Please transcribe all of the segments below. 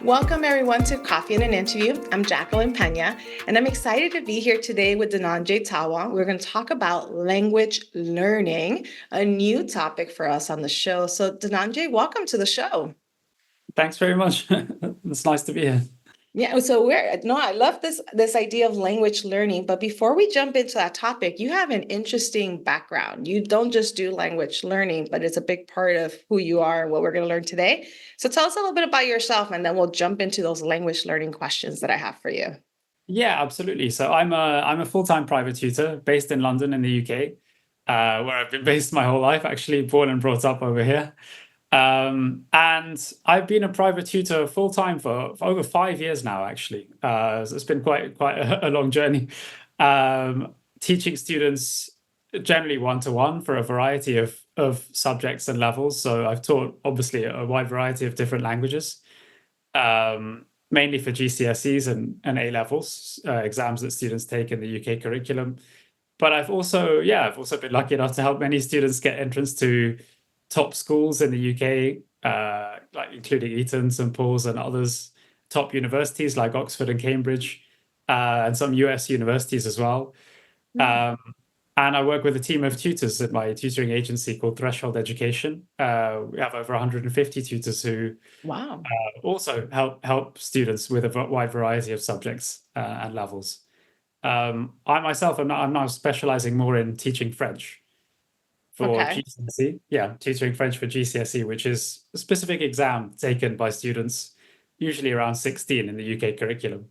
Welcome everyone to Coffee and an Interview. I'm Jacqueline Pena, and I'm excited to be here today with Dhananjay Talwar. We're going to talk about language learning, a new topic for us on the show. So Dhananjay, welcome to the show. Thanks very much. It's nice to be here. Yeah, so I love this idea of language learning, but before we jump into that topic, you have an interesting background. You don't just do language learning, but it's a big part of who you are and what we're going to learn today. So tell us a little bit about yourself, and then we'll jump into those language learning questions that I have for you. Yeah, absolutely. So I'm a full-time private tutor based in London in the UK, where I've been based my whole life, actually born and brought up over here. And I've been a private tutor full-time for over 5 years now, actually. So it's been quite a long journey. Teaching students generally one-to-one for a variety of subjects and levels. So I've taught obviously a wide variety of different languages, mainly for GCSEs and A levels exams that students take in the UK curriculum. But I've also been lucky enough to help many students get entrance to top schools in the UK, like including Eton, St Paul's, and others, top universities like Oxford and Cambridge, and some US universities as well. And I work with a team of tutors at my tutoring agency called Threshold Education. We have over 150 tutors who Wow. also help students with a wide variety of subjects and levels. I myself am now specializing more in teaching French for Okay. GCSE. Yeah, tutoring French for GCSE, which is a specific exam taken by students usually around 16 in the UK curriculum.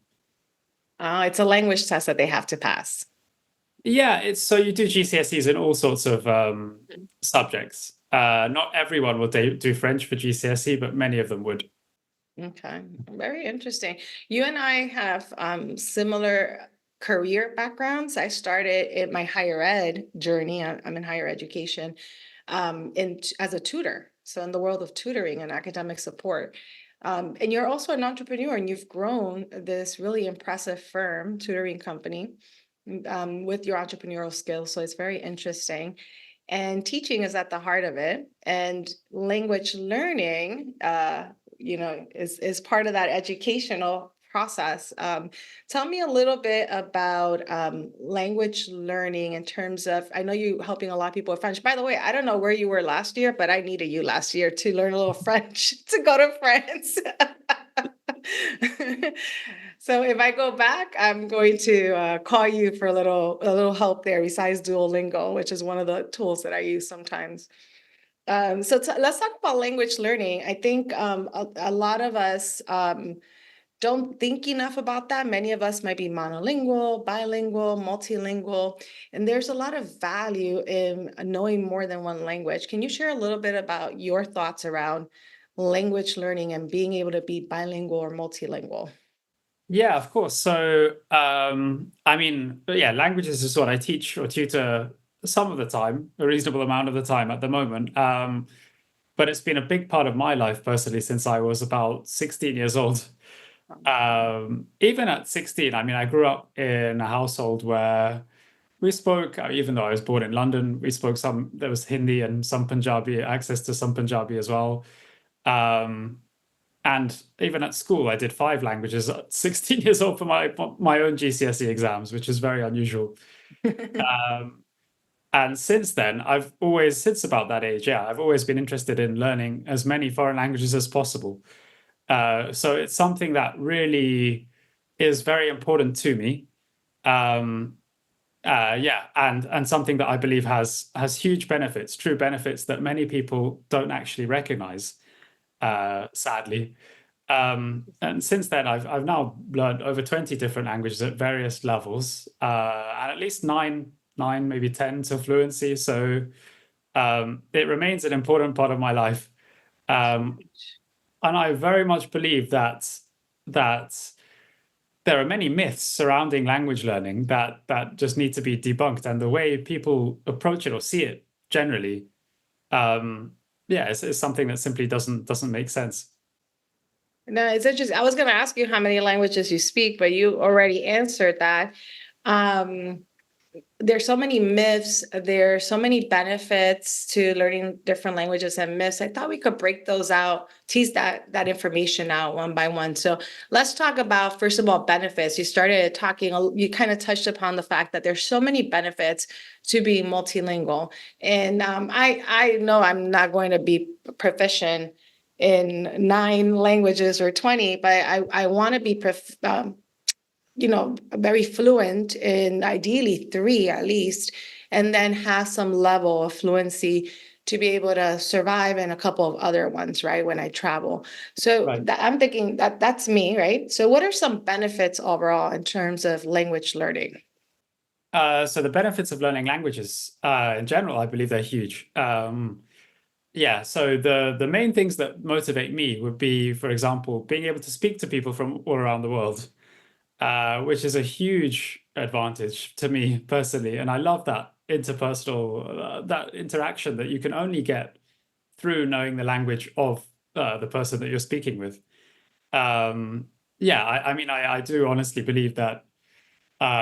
It's a language test that they have to pass. Yeah, it's so you do GCSEs in all sorts of subjects. Not everyone will do French for GCSE, but many of them would. Okay, very interesting. You and I have similar career backgrounds. I started in my higher ed journey. I'm in higher education, as a tutor. So in the world of tutoring and academic support. And you're also an entrepreneur, and you've grown this really impressive firm, tutoring company, with your entrepreneurial skills. So it's very interesting. And teaching is at the heart of it. And language learning, is part of that educational process. Tell me a little bit about language learning in terms of, I know you helping a lot of people with French. By the way, I don't know where you were last year, but I needed you last year to learn a little French to go to France. So if I go back, I'm going to call you for a little help there besides Duolingo, which is one of the tools that I use sometimes. Let's talk about language learning. I think a lot of us don't think enough about that. Many of us might be monolingual, bilingual, multilingual, and there's a lot of value in knowing more than one language. Can you share a little bit about your thoughts around language learning and being able to be bilingual or multilingual? Yeah, of course. So, languages is what I teach or tutor some of the time, a reasonable amount of the time at the moment. But it's been a big part of my life personally since I was about 16 years old. Even at 16, I grew up in a household where we spoke, even though I was born in London, there was Hindi and some Punjabi, access to some Punjabi as well. And even at school, I did 5 languages at 16 years old for my own GCSE exams, which is very unusual. And since then, since about that age, I've always been interested in learning as many foreign languages as possible. So it's something that really is very important to me. And something that I believe has huge benefits, true benefits that many people don't actually recognize, sadly. And since then, I've now learned over 20 different languages at various levels, and at least nine, maybe 10 to fluency. So it remains an important part of my life. And I very much believe that there are many myths surrounding language learning that just need to be debunked, and the way people approach it or see it generally, is something that simply doesn't make sense. No, it's interesting. I was going to ask you how many languages you speak, but you already answered that. Um, there's so many myths, there's so many benefits to learning different languages and myths. I thought we could break those out, tease that information out one by one. So let's talk about, first of all, benefits. You started talking, you kind of touched upon the fact that there's so many benefits to being multilingual. And I know I'm not going to be proficient in 9 languages or 20, but I want to be very fluent in ideally 3 at least, and then have some level of fluency to be able to survive in a couple of other ones, right? When I travel. So Right. I'm thinking that that's me, right? So what are some benefits overall in terms of language learning? So the benefits of learning languages, in general, I believe they're huge. Yeah, so the main things that motivate me would be, for example, being able to speak to people from all around the world, which is a huge advantage to me personally. And I love that interpersonal, that interaction that you can only get through knowing the language of the person that you're speaking with. Yeah, I mean, I do honestly believe that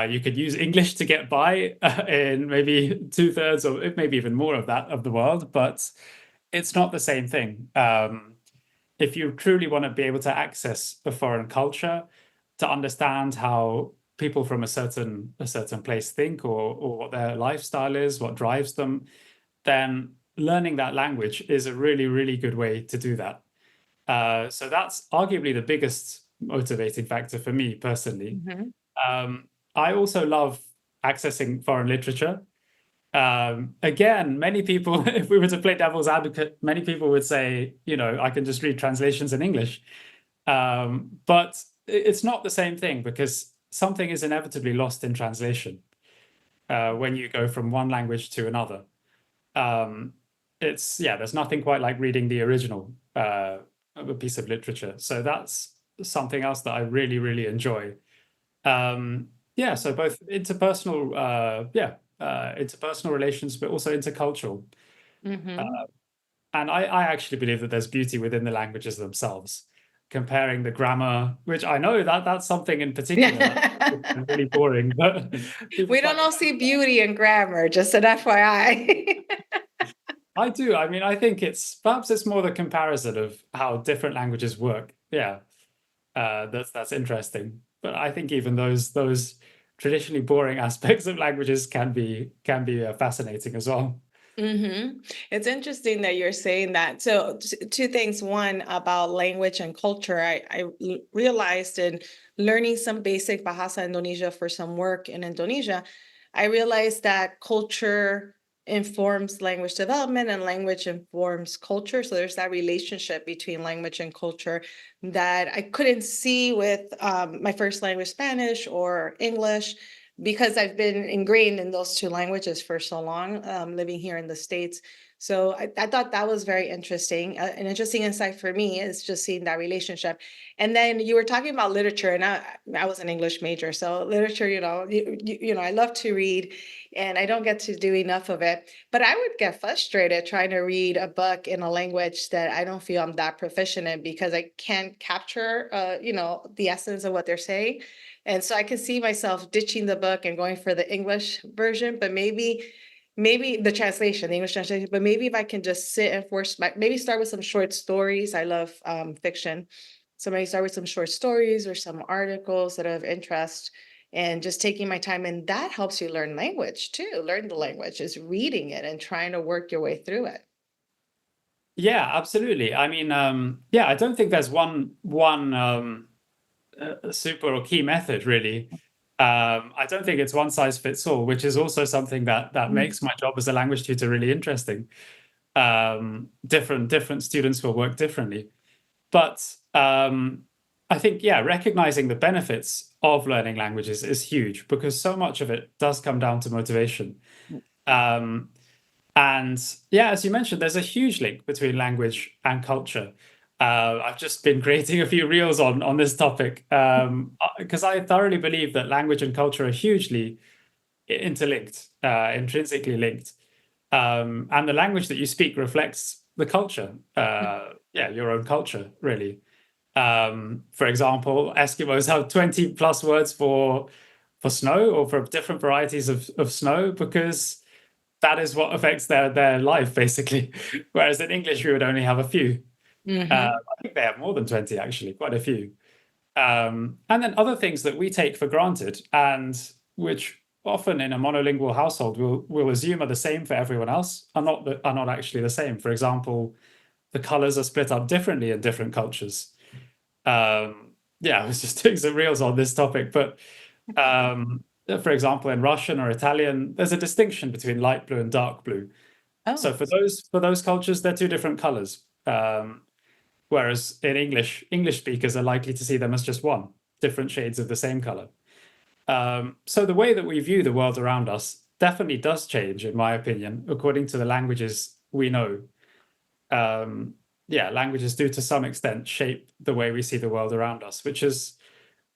you could use English to get by in maybe 2/3 or maybe even more of that of the world, but it's not the same thing. If you truly want to be able to access a foreign culture, to understand how people from a certain place think, or what their lifestyle is, what drives them, then learning that language is a really, really good way to do that. So that's arguably the biggest motivating factor for me personally. Mhm. I also love accessing foreign literature. Again, many people, if we were to play devil's advocate, many people would say, I can just read translations in English. But it's not the same thing, because something is inevitably lost in translation when you go from one language to another. There's nothing quite like reading the original of a piece of literature. So that's something else that I really, really enjoy. So both interpersonal relations, but also intercultural. Mhm. And I actually believe that there's beauty within the languages themselves. Comparing the grammar, which I know that's something in particular that really boring, but people We don't find all see beauty in grammar, just an FYI. I do. I mean, I think it's more the comparison of how different languages work. Yeah, that's interesting. But I think even those traditionally boring aspects of languages can be fascinating as well. It's interesting that you're saying that. So, two things. One, about language and culture. I realized in learning some basic Bahasa Indonesia for some work in Indonesia, I realized that culture informs language development and language informs culture. So, there's that relationship between language and culture that I couldn't see with my first language, Spanish or English, because I've been ingrained in those 2 languages for so long, living here in the States. So I thought that was very interesting. An interesting insight for me is just seeing that relationship. And then you were talking about literature, and I was an English major, so literature, I love to read, and I don't get to do enough of it. But I would get frustrated trying to read a book in a language that I don't feel I'm that proficient in, because I can't capture, the essence of what they're saying. And so I can see myself ditching the book and going for the English version, but maybe the translation, the English translation, but maybe if I can just sit and maybe start with some short stories. I love fiction. So maybe start with some short stories or some articles that are of interest, and just taking my time. And that helps you learn language too. Learn the language is reading it and trying to work your way through it. Yeah, absolutely. I mean, I don't think there's one super or key method really. I don't think it's one size fits all, which is also something that Mm. makes my job as a language tutor really interesting. Different students will work differently, but I think, recognizing the benefits of learning languages is huge, because so much of it does come down to motivation. Um, and yeah, as you mentioned, there's a huge link between language and culture. I've just been creating a few reels on this topic, because I thoroughly believe that language and culture are hugely interlinked, intrinsically linked. And the language that you speak reflects the culture, your own culture, really. For example, Eskimos have 20 plus words for snow or for different varieties of snow, because that is what affects their life basically. Whereas in English we would only have a few. Hmm. I think they have more than 20 actually, quite a few. And then other things that we take for granted and which often in a monolingual household we'll assume are the same for everyone else are not actually the same. For example, the colors are split up differently in different cultures. Yeah, I was just doing some reels on this topic, but for example, in Russian or Italian, there's a distinction between light blue and dark blue. So Oh, for those cultures, they're two different colors. Whereas in English speakers are likely to see them as just one, different shades of the same color. So the way that we view the world around us definitely does change, in my opinion, according to the languages we know. Yeah, languages do to some extent shape the way we see the world around us, which is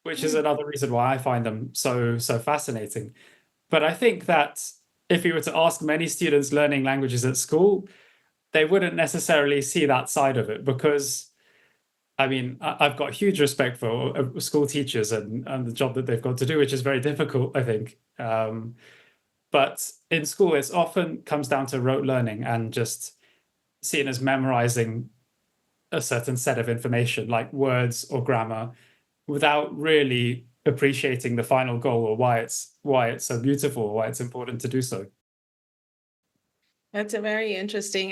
another reason why I find them so fascinating. But I think that if you were to ask many students learning languages at school, they wouldn't necessarily see that side of it, because I mean, I've got huge respect for school teachers and the job that they've got to do, which is very difficult, I think. But in school, it's often comes down to rote learning and just seen as memorizing a certain set of information, like words or grammar, without really appreciating the final goal or why it's so beautiful or why it's important to do so. that's a very interesting.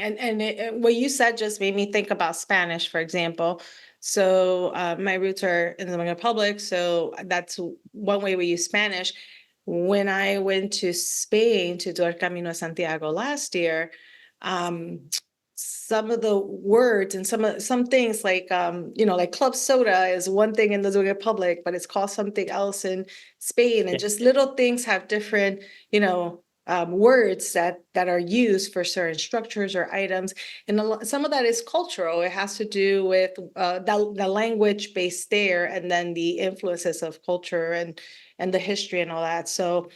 What you said just made me think about Spanish, for example. So my roots are in the Dominican Republic, so that's one way we use Spanish. When I went to Spain to do El Camino de Santiago last year, um, some of the words and some things like like club soda is one thing in the Dominican Republic, but it's called something else in Spain, and Yeah. just little things have different, words that are used for certain structures or items, and some of that is cultural. It has to do with the language based there, and then the influences of culture and the history and all that. So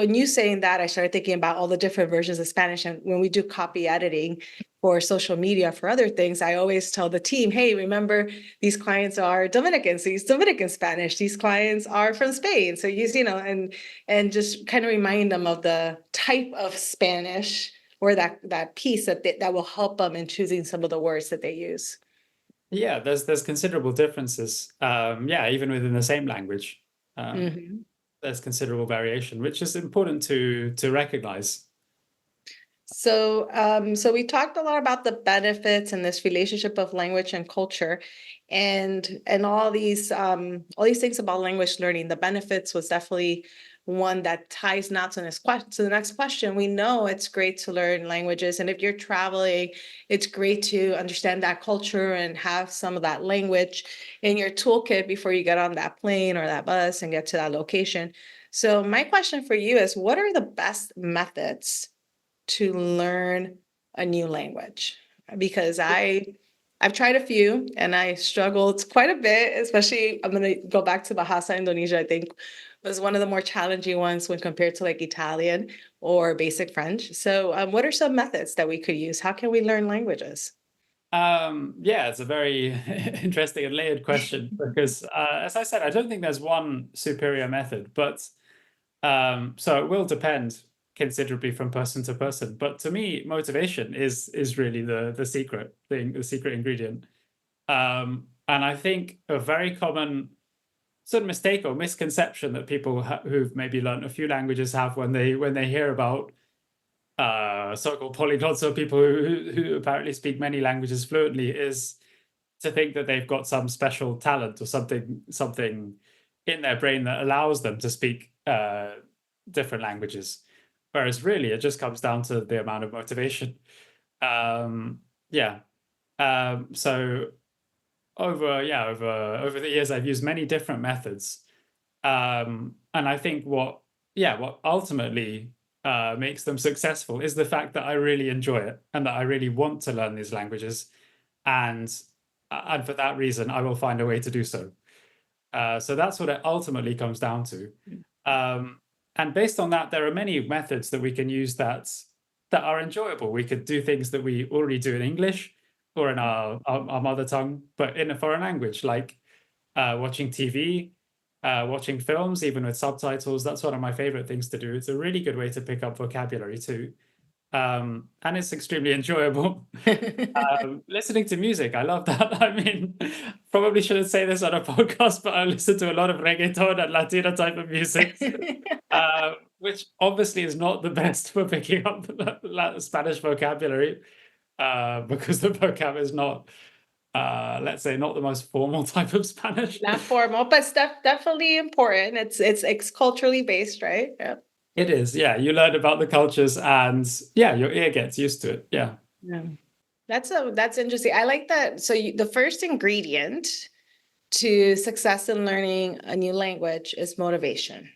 in you saying that, I started thinking about all the different versions of Spanish, and when we do copy editing for social media for other things, I always tell the team, hey, remember, these clients are Dominicans, so use Dominican Spanish. These clients are from Spain, so use, and just kind of remind them of the type of Spanish or that piece that will help them in choosing some of the words that they use. Yeah, there's considerable differences. Yeah, even within the same language, um, Mhm. there's considerable variation, which is important to recognize. So we talked a lot about the benefits and this relationship of language and culture, and all these things about language learning. The benefits was definitely one that ties now to this question. To the next question, we know it's great to learn languages, and if you're traveling, it's great to understand that culture and have some of that language in your toolkit before you get on that plane or that bus and get to that location. So my question for you is, what are the best methods to learn a new language? Because I've tried a few and I struggled quite a bit, especially I'm going to go back to Bahasa Indonesia. I think was one of the more challenging ones when compared to like Italian or basic French. So what are some methods that we could use? How can we learn languages? Yeah, it's a very interesting and layered question because, as I said, I don't think there's one superior method, but so it will depend considerably from person to person. But to me, motivation is really the secret thing, the secret ingredient. And I think a very common sort of mistake or misconception that people who've maybe learned a few languages have when they hear about so-called polyglots or people who apparently speak many languages fluently is to think that they've got some special talent or something in their brain that allows them to speak different languages, whereas really it just comes down to the amount of motivation. Yeah. So over the years I've used many different methods, and I think what ultimately makes them successful is the fact that I really enjoy it and that I really want to learn these languages, and and for that reason I will find a way to do so. So that's what it ultimately comes down to. Um, and based on that, there are many methods that we can use that are enjoyable. We could do things that we already do in English or in our mother tongue, but in a foreign language, like watching TV, watching films, even with subtitles. That's one of my favorite things to do. It's a really good way to pick up vocabulary too. And it's extremely enjoyable. Listening to music, I love that. I mean, probably shouldn't say this on a podcast, but I listen to a lot of reggaeton and Latino type of music, which obviously is not the best for picking up Spanish vocabulary, because the vocab is not, let's say, not the most formal type of Spanish. Not formal, but definitely important. It's culturally based, right? Yeah. It is, yeah. You learn about the cultures, and yeah, your ear gets used to it. Yeah. Yeah. That's interesting. I like that. So the first ingredient to success in learning a new language is motivation,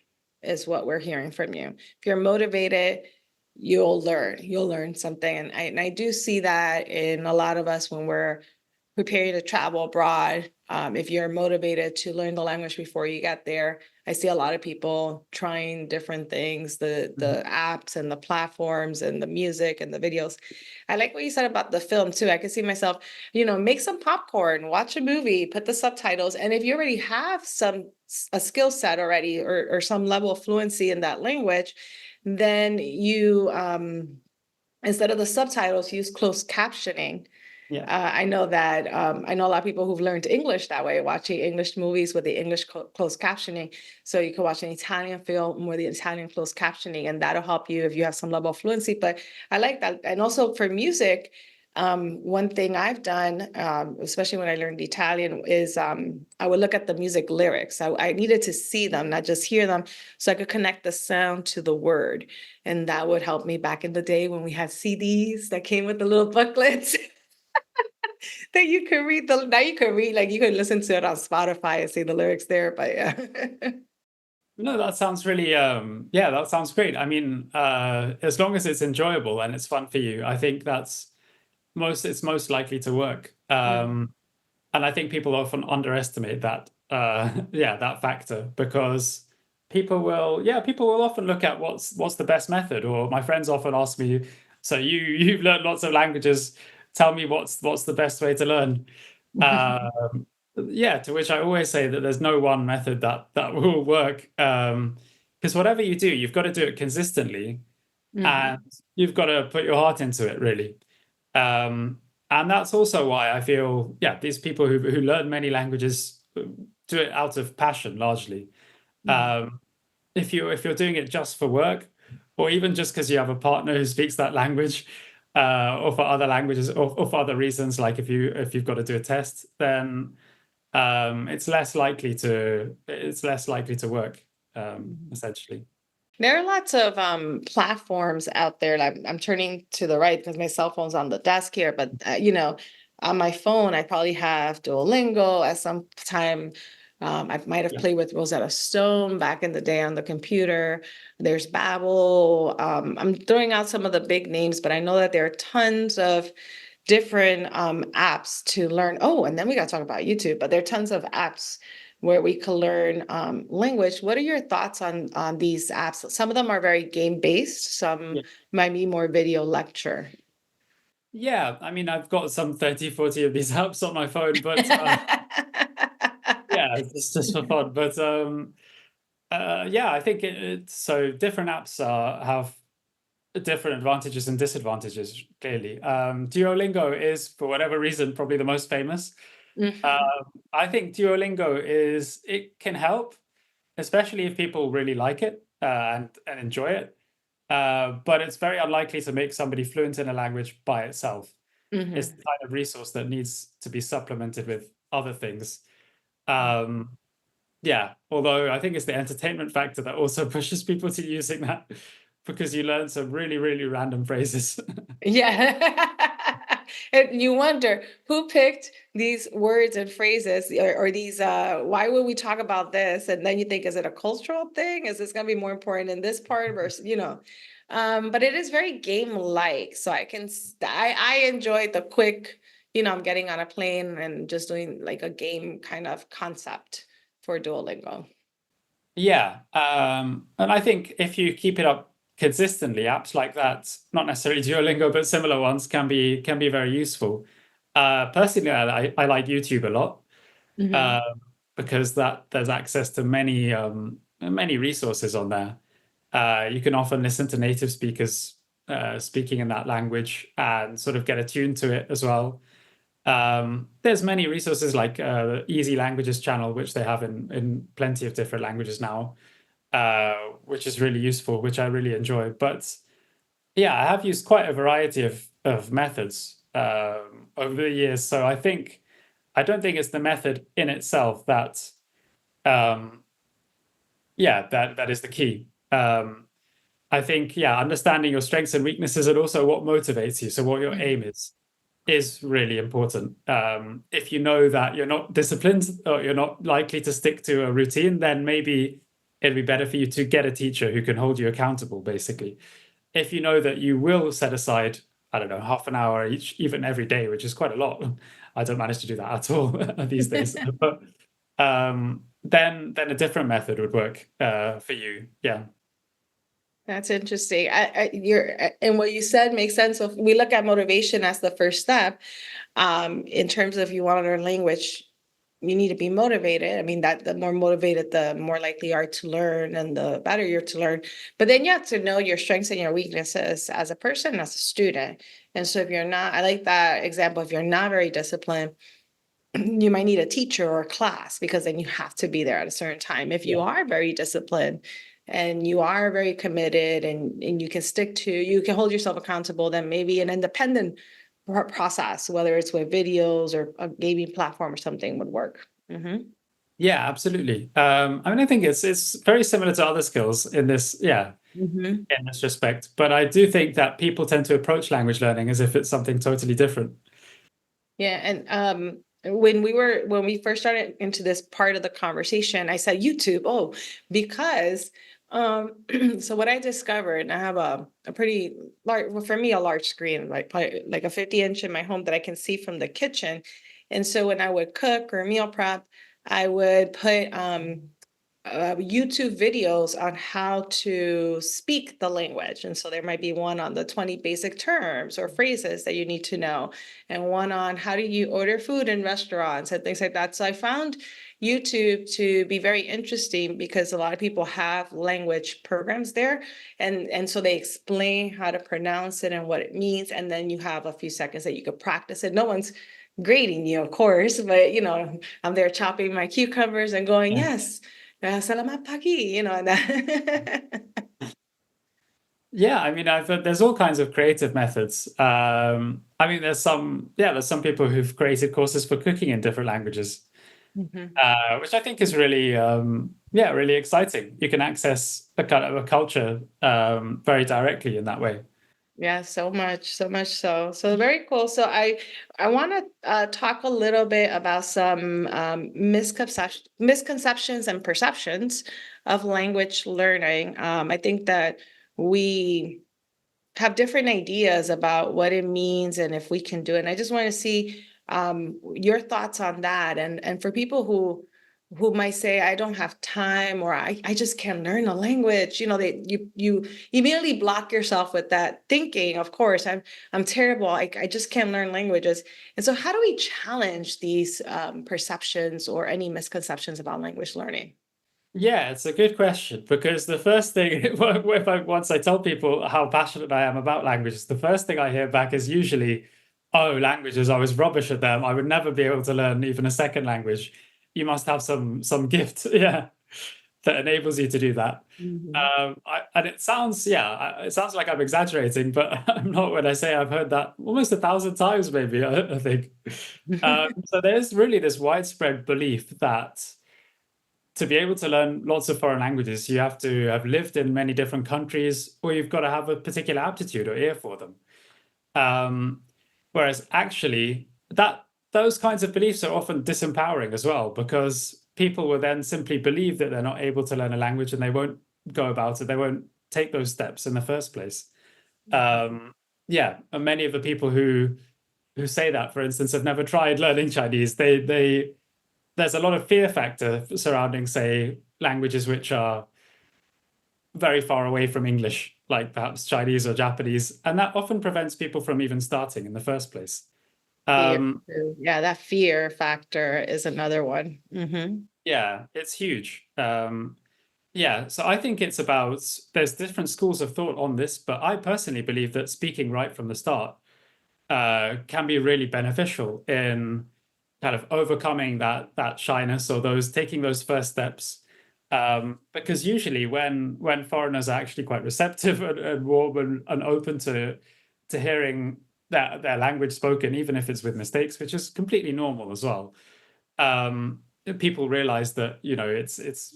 is what we're hearing from you. If you're motivated, you'll learn something. And I do see that in a lot of us when we're preparing to travel abroad. If you're motivated to learn the language before you get there, I see a lot of people trying different things, the apps and the platforms and the music and the videos. I like what you said about the film too. I can see myself, make some popcorn, watch a movie, put the subtitles. And if you already have a skill set already or some level of fluency in that language, then you instead of the subtitles, use closed captioning. Yeah. I know that I know a lot of people who've learned English that way, watching English movies with the English closed captioning. So you can watch an Italian film with the Italian closed captioning, and that'll help you if you have some level of fluency. But I like that. And also for music, one thing I've done, especially when I learned Italian, is I would look at the music lyrics. I needed to see them, not just hear them, so I could connect the sound to the word. And that would help me back in the day when we had CDs that came with the little booklets. That you can read now you can read, like you can listen to it on Spotify and see the lyrics there, but yeah. No, that sounds really, yeah, that sounds great. I mean, as long as it's enjoyable and it's fun for you, I think it's most likely to work. And I think people often underestimate that, yeah, that factor, because people will often look at what's the best method. Or my friends often ask me, so you've learned lots of languages, tell me what's the best way to learn. Yeah, to which I always say that there's no one method that will work, because whatever you do, you've got to do it consistently, and you've got to put your heart into it, really. And that's also why I feel, yeah, these people who learn many languages do it out of passion largely. If you're doing it just for work, or even just because you have a partner who speaks that language, or for other languages, or for other reasons, like if you've got to do a test, then it's less likely to work, essentially. There are lots of platforms out there. Like I'm turning to the right because my cell phone's on the desk here, but on my phone, I probably have Duolingo at some time. I might have played with Rosetta Stone back in the day on the computer. There's Babbel. I'm throwing out some of the big names, but I know that there are tons of different apps to learn. Oh, and then we got to talk about YouTube, but there are tons of apps where we can learn language. What are your thoughts on these apps? Some of them are very game based. Some might be more video lecture. Yeah, I mean, I've got some 30, 40 of these apps on my phone, but yeah, it's just for fun. But yeah, I think so different apps have different advantages and disadvantages, clearly. Duolingo is, for whatever reason, probably the most famous. I think Duolingo it can help, especially if people really like it and enjoy it. But it's very unlikely to make somebody fluent in a language by itself. It's the kind of resource that needs to be supplemented with other things. Yeah, although I think it's the entertainment factor that also pushes people to using that, because you learn some really, really random phrases. Yeah. And you wonder who picked these words and phrases or these, why would we talk about this? And then you think, is it a cultural thing? Is this going to be more important in this part versus, but it is very game-like. So I enjoyed the quick, I'm getting on a plane and just doing like a game kind of concept for Duolingo. Yeah, and I think if you keep it up consistently, apps like that, not necessarily Duolingo, but similar ones can be very useful. Personally, I like YouTube a lot, because that there's access to many resources on there. You can often listen to native speakers speaking in that language and sort of get attuned to it as well. There's many resources like the Easy Languages channel, which they have in plenty of different languages now, which is really useful, which I really enjoy. But yeah, I have used quite a variety of methods over the years. So I don't think it's the method in itself that um, that is the key. I think, yeah, understanding your strengths and weaknesses and also what motivates you. So what your aim is really important. If you know that you're not disciplined or you're not likely to stick to a routine, then maybe it'd be better for you to get a teacher who can hold you accountable, basically. If you know that you will set aside, I don't know, half an hour each, even every day, which is quite a lot. I don't manage to do that at all these days. But then a different method would work for you. Yeah. That's interesting. And what you said makes sense. So if we look at motivation as the first step, in terms of you want to learn language, you need to be motivated. I mean, that the more motivated, the more likely you are to learn and the better you're to learn. But then you have to know your strengths and your weaknesses as a person, as a student. And so if you're not, I like that example, if you're not very disciplined, you might need a teacher or a class because then you have to be there at a certain time. If you Yeah. are very disciplined and you are very committed and you can you can hold yourself accountable, then maybe an independent process, whether it's with videos or a gaming platform or something would work. Yeah, absolutely. I mean, I think it's very similar to other skills in this, yeah, Hmm. in this respect. But I do think that people tend to approach language learning as if it's something totally different. Yeah, and when we first started into this part of the conversation, I said YouTube. Oh, because so what I discovered, and I have a pretty large, well, for me, a large screen, like probably like a 50-inch in my home that I can see from the kitchen. And so when I would cook or meal prep, I would put YouTube videos on how to speak the language. And so there might be one on the 20 basic terms or phrases that you need to know, and one on how do you order food in restaurants and things like that. So I found YouTube to be very interesting because a lot of people have language programs there. And so they explain how to pronounce it and what it means. And then you have a few seconds that you could practice it. No one's grading you, of course, but I'm there chopping my cucumbers and going, Yeah. yes. Salamat pagi, and that. Yeah, I mean, there's all kinds of creative methods. I mean, there's some people who've created courses for cooking in different languages, Mhm. which I think is really, yeah, really exciting. You can access a kind of a culture very directly in that way. Yeah, so much so. So very cool. So I want to talk a little bit about some misconceptions and perceptions of language learning. I think that we have different ideas about what it means and if we can do it. And I just want to see your thoughts on that. And for people who might say, I don't have time or I just can't learn a language, you immediately block yourself with that thinking, of course, I'm terrible. I just can't learn languages. And so how do we challenge these perceptions or any misconceptions about language learning? Yeah, it's a good question because the first thing, once I tell people how passionate I am about languages, the first thing I hear back is usually, "Oh, languages, I was rubbish at them. I would never be able to learn even a second language. You must have some gift, yeah, that enables you to do that." Mhm. And it sounds like I'm exaggerating, but I'm not when I say I've heard that almost 1,000 times, maybe, I think. So there's really this widespread belief that to be able to learn lots of foreign languages, you have to have lived in many different countries, or you've got to have a particular aptitude or ear for them. Um, Whereas actually, that those kinds of beliefs are often disempowering as well, because people will then simply believe that they're not able to learn a language and they won't go about it. They won't take those steps in the first place. Um, yeah, and many of the people who say that, for instance, have never tried learning Chinese. They there's a lot of fear factor surrounding, say, languages which are very far away from English, like perhaps Chinese or Japanese, and that often prevents people from even starting in the first place. Fear Um, too. Yeah, that fear factor is another one. Hmm. Yeah, it's huge. Yeah, so I think it's about, there's different schools of thought on this, but I personally believe that speaking right from the start can be really beneficial in kind of overcoming that shyness or those taking those first steps. Because usually when foreigners are actually quite receptive and warm and open to hearing their language spoken, even if it's with mistakes, which is completely normal as well. People realize that, you know, it's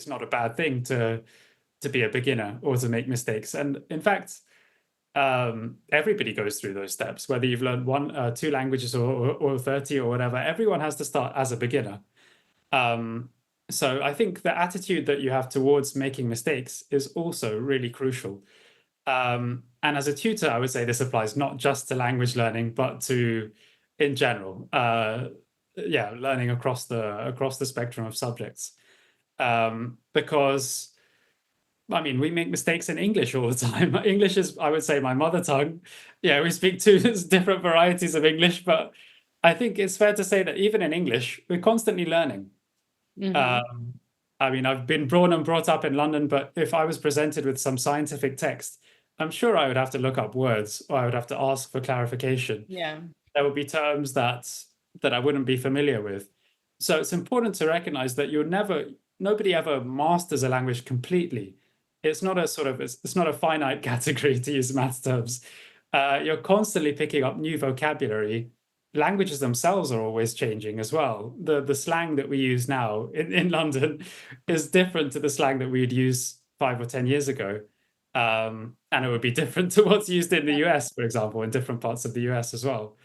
not a bad thing to be a beginner or to make mistakes. And in fact, everybody goes through those steps, whether you've learned one, two languages or 30 or whatever. Everyone has to start as a beginner. Um, so I think the attitude that you have towards making mistakes is also really crucial. And as a tutor, I would say this applies not just to language learning, but to in general, yeah, learning across the spectrum of subjects. Because I mean, we make mistakes in English all the time. English is, I would say, my mother tongue. Yeah, we speak two different varieties of English, but I think it's fair to say that even in English, we're constantly learning. Hmm. Um, I mean, I've been born and brought up in London, but if I was presented with some scientific text, I'm sure I would have to look up words or I would have to ask for clarification. Yeah. There would be terms that I wouldn't be familiar with. So it's important to recognize that nobody ever masters a language completely. It's not a sort of, it's not a finite category, to use math terms. You're constantly picking up new vocabulary. Languages themselves are always changing as well. The slang that we use now in London is different to the slang that we'd use 5 or 10 years ago. And it would be different to what's used in the US, for example, in different parts of the US as well.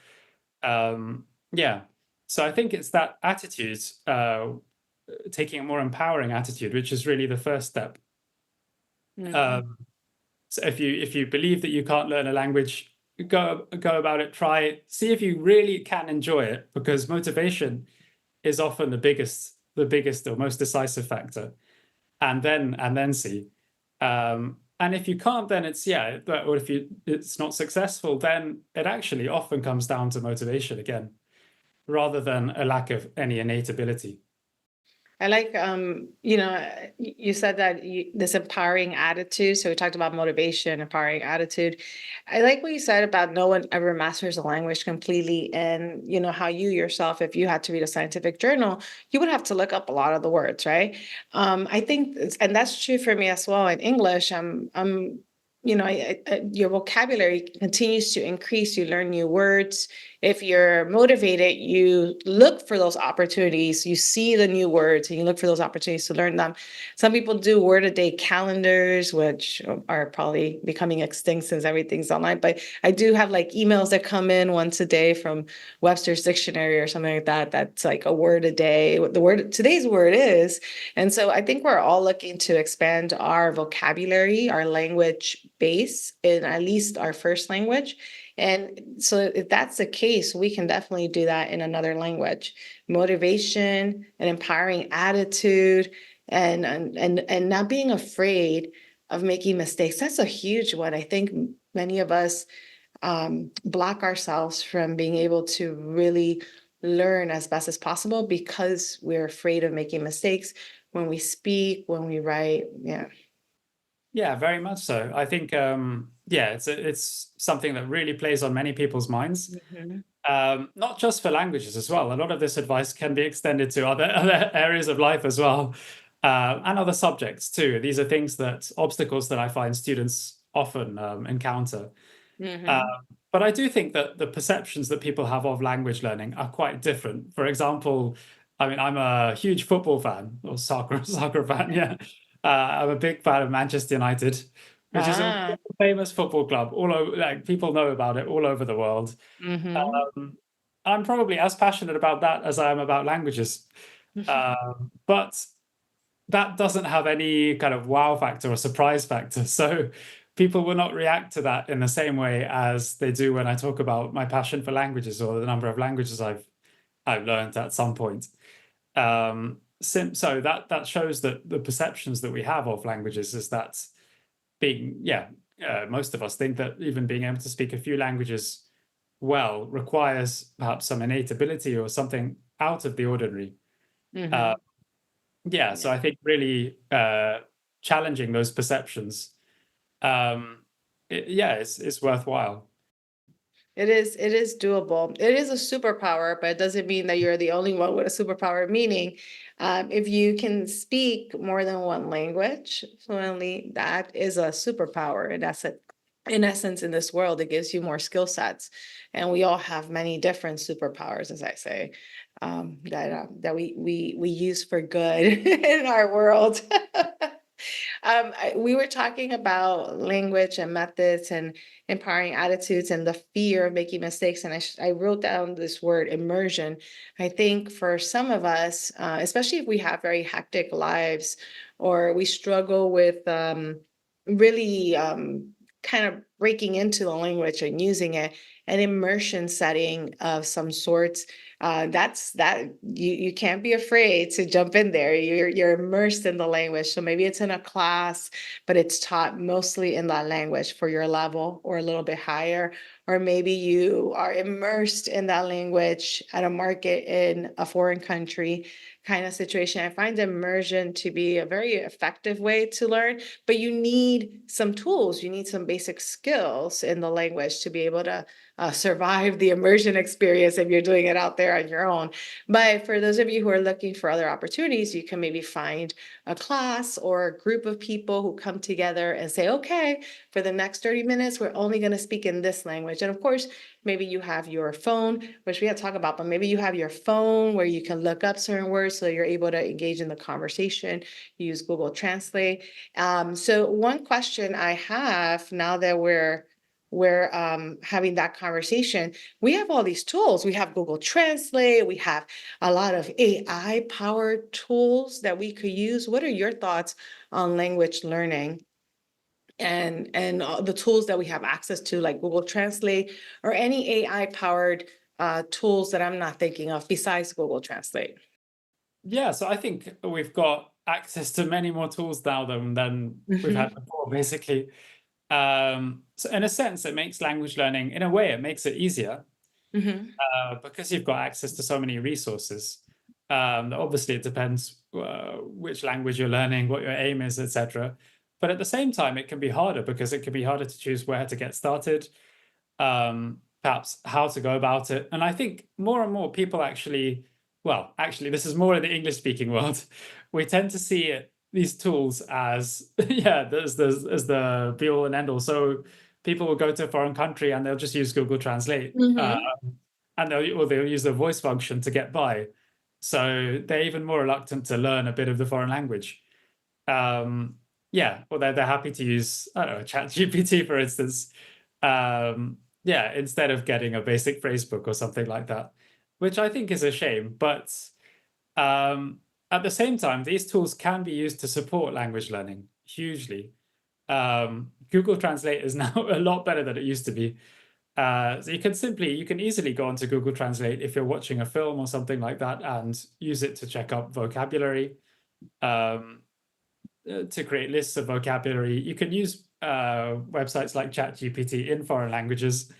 Yeah. So I think it's that attitude, taking a more empowering attitude, which is really the first step. Hmm. Um, so if you believe that you can't learn a language, go about it, try it, see if you really can enjoy it, because motivation is often the biggest or most decisive factor. And then see. And if you can't, then it's or if it's not successful, then it actually often comes down to motivation again, rather than a lack of any innate ability. I like, you said that this empowering attitude. So we talked about motivation, empowering attitude. I like what you said about no one ever masters a language completely. And, how you yourself, if you had to read a scientific journal, you would have to look up a lot of the words, right? I think, and that's true for me as well in English. Your vocabulary continues to increase. You learn new words. If you're motivated, you look for those opportunities. You see the new words and you look for those opportunities to learn them. Some people do word a day calendars, which are probably becoming extinct since everything's online. But I do have like emails that come in once a day from Webster's Dictionary or something like that. That's like a word a day. What the word today's word is. And so I think we're all looking to expand our vocabulary, our language base in at least our first language. And so if that's the case, we can definitely do that in another language. Motivation, an empowering attitude, and not being afraid of making mistakes. That's a huge one. I think many of us block ourselves from being able to really learn as best as possible because we're afraid of making mistakes when we speak, when we write. Yeah. Yeah, very much so. I think it's something that really plays on many people's minds. Mhm. Not just for languages as well. A lot of this advice can be extended to other areas of life as well, and other subjects too. These are obstacles that I find students often encounter. Uh, Mhm. but I do think that the perceptions that people have of language learning are quite different. For example, I mean, I'm a huge football fan or soccer fan. Yeah, I'm a big fan of Manchester United, which is a Ah. famous football club. All over, like people know about it all over the world. Mhm. Um, I'm probably as passionate about that as I am about languages. But that doesn't have any kind of wow factor or surprise factor. So people will not react to that in the same way as they do when I talk about my passion for languages or the number of languages I've learned at some point. So that shows that the perceptions that we have of languages is that most of us think that even being able to speak a few languages well requires perhaps some innate ability or something out of the ordinary. Mhm. Yeah, so I think really challenging those perceptions, yeah, it's worthwhile. It is doable. It is a superpower, but it doesn't mean that you're the only one with a superpower. Meaning, if you can speak more than one language fluently, that is a superpower. And that's it. In essence, in this world, it gives you more skill sets, and we all have many different superpowers, as I say, that we use for good in our world. We were talking about language and methods and empowering attitudes and the fear of making mistakes. And I wrote down this word immersion. I think for some of us, especially if we have very hectic lives or we struggle with really kind of breaking into the language and using it, an immersion setting of some sorts, that's that you can't be afraid to jump in there. You're immersed in the language. So maybe it's in a class, but it's taught mostly in that language for your level or a little bit higher. Or maybe you are immersed in that language at a market in a foreign country kind of situation. I find immersion to be a very effective way to learn, but you need some tools. You need some basic skills in the language to be able to survive the immersion experience if you're doing it out there on your own. But for those of you who are looking for other opportunities, you can maybe find a class or a group of people who come together and say, okay, for the next 30 minutes, we're only going to speak in this language. And of course, maybe you have your phone, which we had to talk about, but maybe you have your phone where you can look up certain words so you're able to engage in the conversation. Use Google Translate. So one question I have now that we're having that conversation, we have all these tools. We have Google Translate. We have a lot of AI powered tools that we could use. What are your thoughts on language learning and the tools that we have access to, like Google Translate or any AI powered tools that I'm not thinking of besides Google Translate? Yeah, so I think we've got access to many more tools now than we've had Hmm. before, basically. So in a sense, it makes language learning, in a way, it makes it easier Hmm. because you've got access to so many resources. Obviously, it depends which language you're learning, what your aim is, etc. But at the same time, it can be harder because it can be harder to choose where to get started, perhaps how to go about it. And I think more and more people actually, well, actually, this is more in the English speaking world. We tend to see these tools as, yeah, as the be all and end all. So people will go to a foreign country and they'll just use Google Translate, Hmm. and they'll use the voice function to get by. So they're even more reluctant to learn a bit of the foreign language. Um, yeah, or they're happy to use, I don't know, ChatGPT, for instance. Yeah, instead of getting a basic phrase book or something like that, which I think is a shame. But um, at the same time, these tools can be used to support language learning hugely. Google Translate is now a lot better than it used to be. So you can easily go onto Google Translate if you're watching a film or something like that and use it to check up vocabulary. Um, to create lists of vocabulary. You can use websites like ChatGPT in foreign languages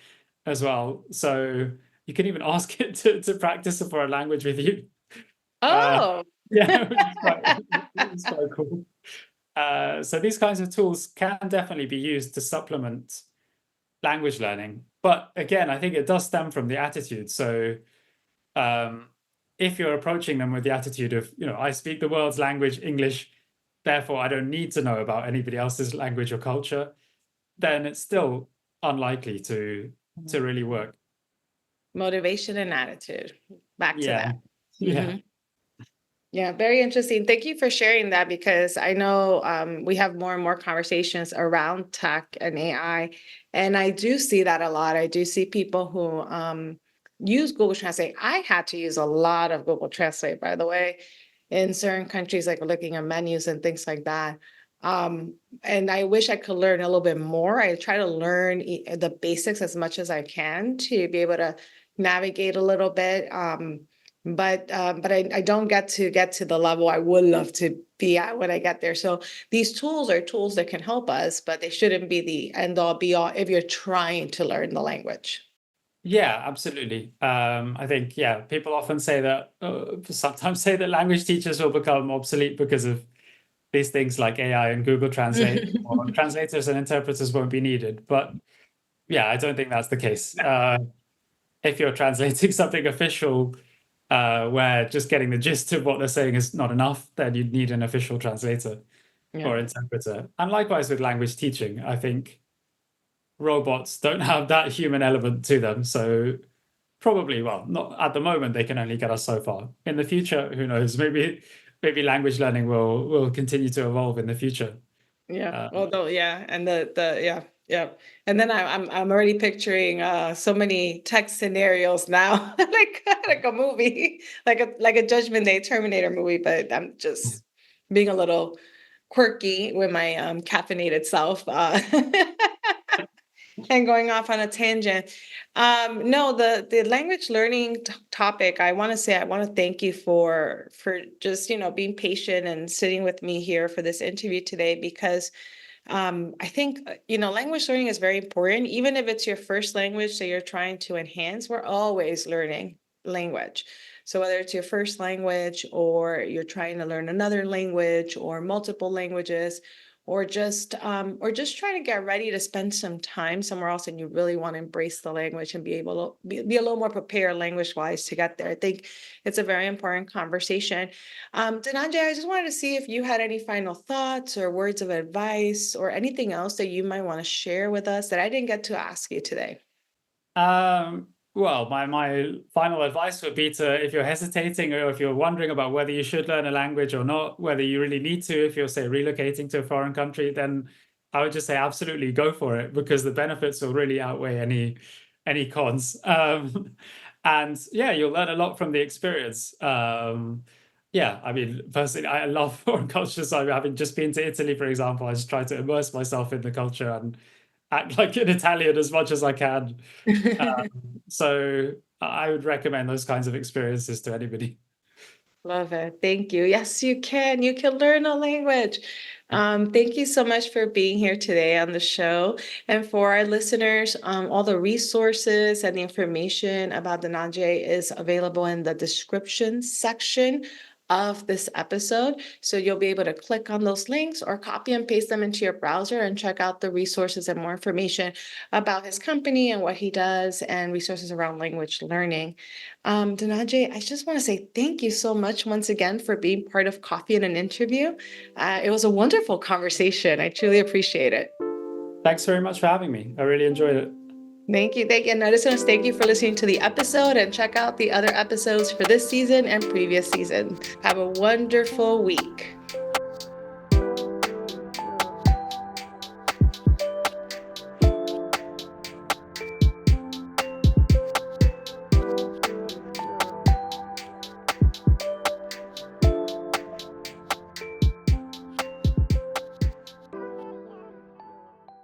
as well. So you can even ask it to practice a foreign language with you. Uh, Oh. yeah, which is quite cool. So these kinds of tools can definitely be used to supplement language learning. But again, I think it does stem from the attitude. So um, if you're approaching them with the attitude of, I speak the world's language, English, therefore I don't need to know about anybody else's language or culture, then it's still unlikely to really work. Motivation and attitude. Back to Yeah. that. Yeah. Yeah, very interesting. Thank you for sharing that because I know we have more and more conversations around tech and AI. And I do see that a lot. I do see people who use Google Translate. I had to use a lot of Google Translate, by the way, in certain countries, like looking at menus and things like that. And I wish I could learn a little bit more. I try to learn the basics as much as I can to be able to navigate a little bit. But I don't get to the level I would love to be at when I get there. So these tools are tools that can help us, but they shouldn't be the end all be all if you're trying to learn the language. Yeah, absolutely. I think, yeah, people often say that, sometimes say that language teachers will become obsolete because of these things like AI and Google Translate, or translators and interpreters won't be needed. But yeah, I don't think that's the case. If you're translating something official, where just getting the gist of what they're saying is not enough, then you'd need an official translator Yeah, or interpreter. And likewise with language teaching, I think robots don't have that human element to them. So probably, well, not at the moment, they can only get us so far. In the future, who knows? Maybe language learning will continue to evolve in the future. yeah. Uh, Although, yeah, and the yeah, yeah. And then I'm already picturing so many text scenarios now, like a movie, like a Judgment Day Terminator movie. But I'm just being a little quirky with my caffeinated self. And going off on a tangent. No, the language learning topic, I want to say I want to thank you for just, being patient and sitting with me here for this interview today because I think, language learning is very important. Even if it's your first language that you're trying to enhance, we're always learning language. So whether it's your first language or you're trying to learn another language or multiple languages, or just trying to get ready to spend some time somewhere else and you really want to embrace the language and be able to be a little more prepared language wise to get there. I think it's a very important conversation. Dhananjay, I just wanted to see if you had any final thoughts or words of advice or anything else that you might want to share with us that I didn't get to ask you today. well, my final advice would be to, if you're hesitating or if you're wondering about whether you should learn a language or not, whether you really need to, if you're, say, relocating to a foreign country, then I would just say absolutely go for it because the benefits will really outweigh any cons. And yeah, you'll learn a lot from the experience. Yeah, I mean, personally, I love foreign cultures. So having just been to Italy, for example, I just try to immerse myself in the culture and act like an Italian as much as I can. So I would recommend those kinds of experiences to anybody. Love it. Thank you. Yes, you can. You can learn a language. Thank you so much for being here today on the show. And for our listeners, all the resources and the information about the Dhananjay is available in the description section of this episode. So you'll be able to click on those links or copy and paste them into your browser and check out the resources and more information about his company and what he does and resources around language learning. Dhananjay, I just want to say thank you so much once again for being part of Coffee and an Interview. It was a wonderful conversation. I truly appreciate it. Thanks very much for having me. I really enjoyed it. Thank you. Thank you. And listeners, thank you for listening to the episode and check out the other episodes for this season and previous season. Have a wonderful week.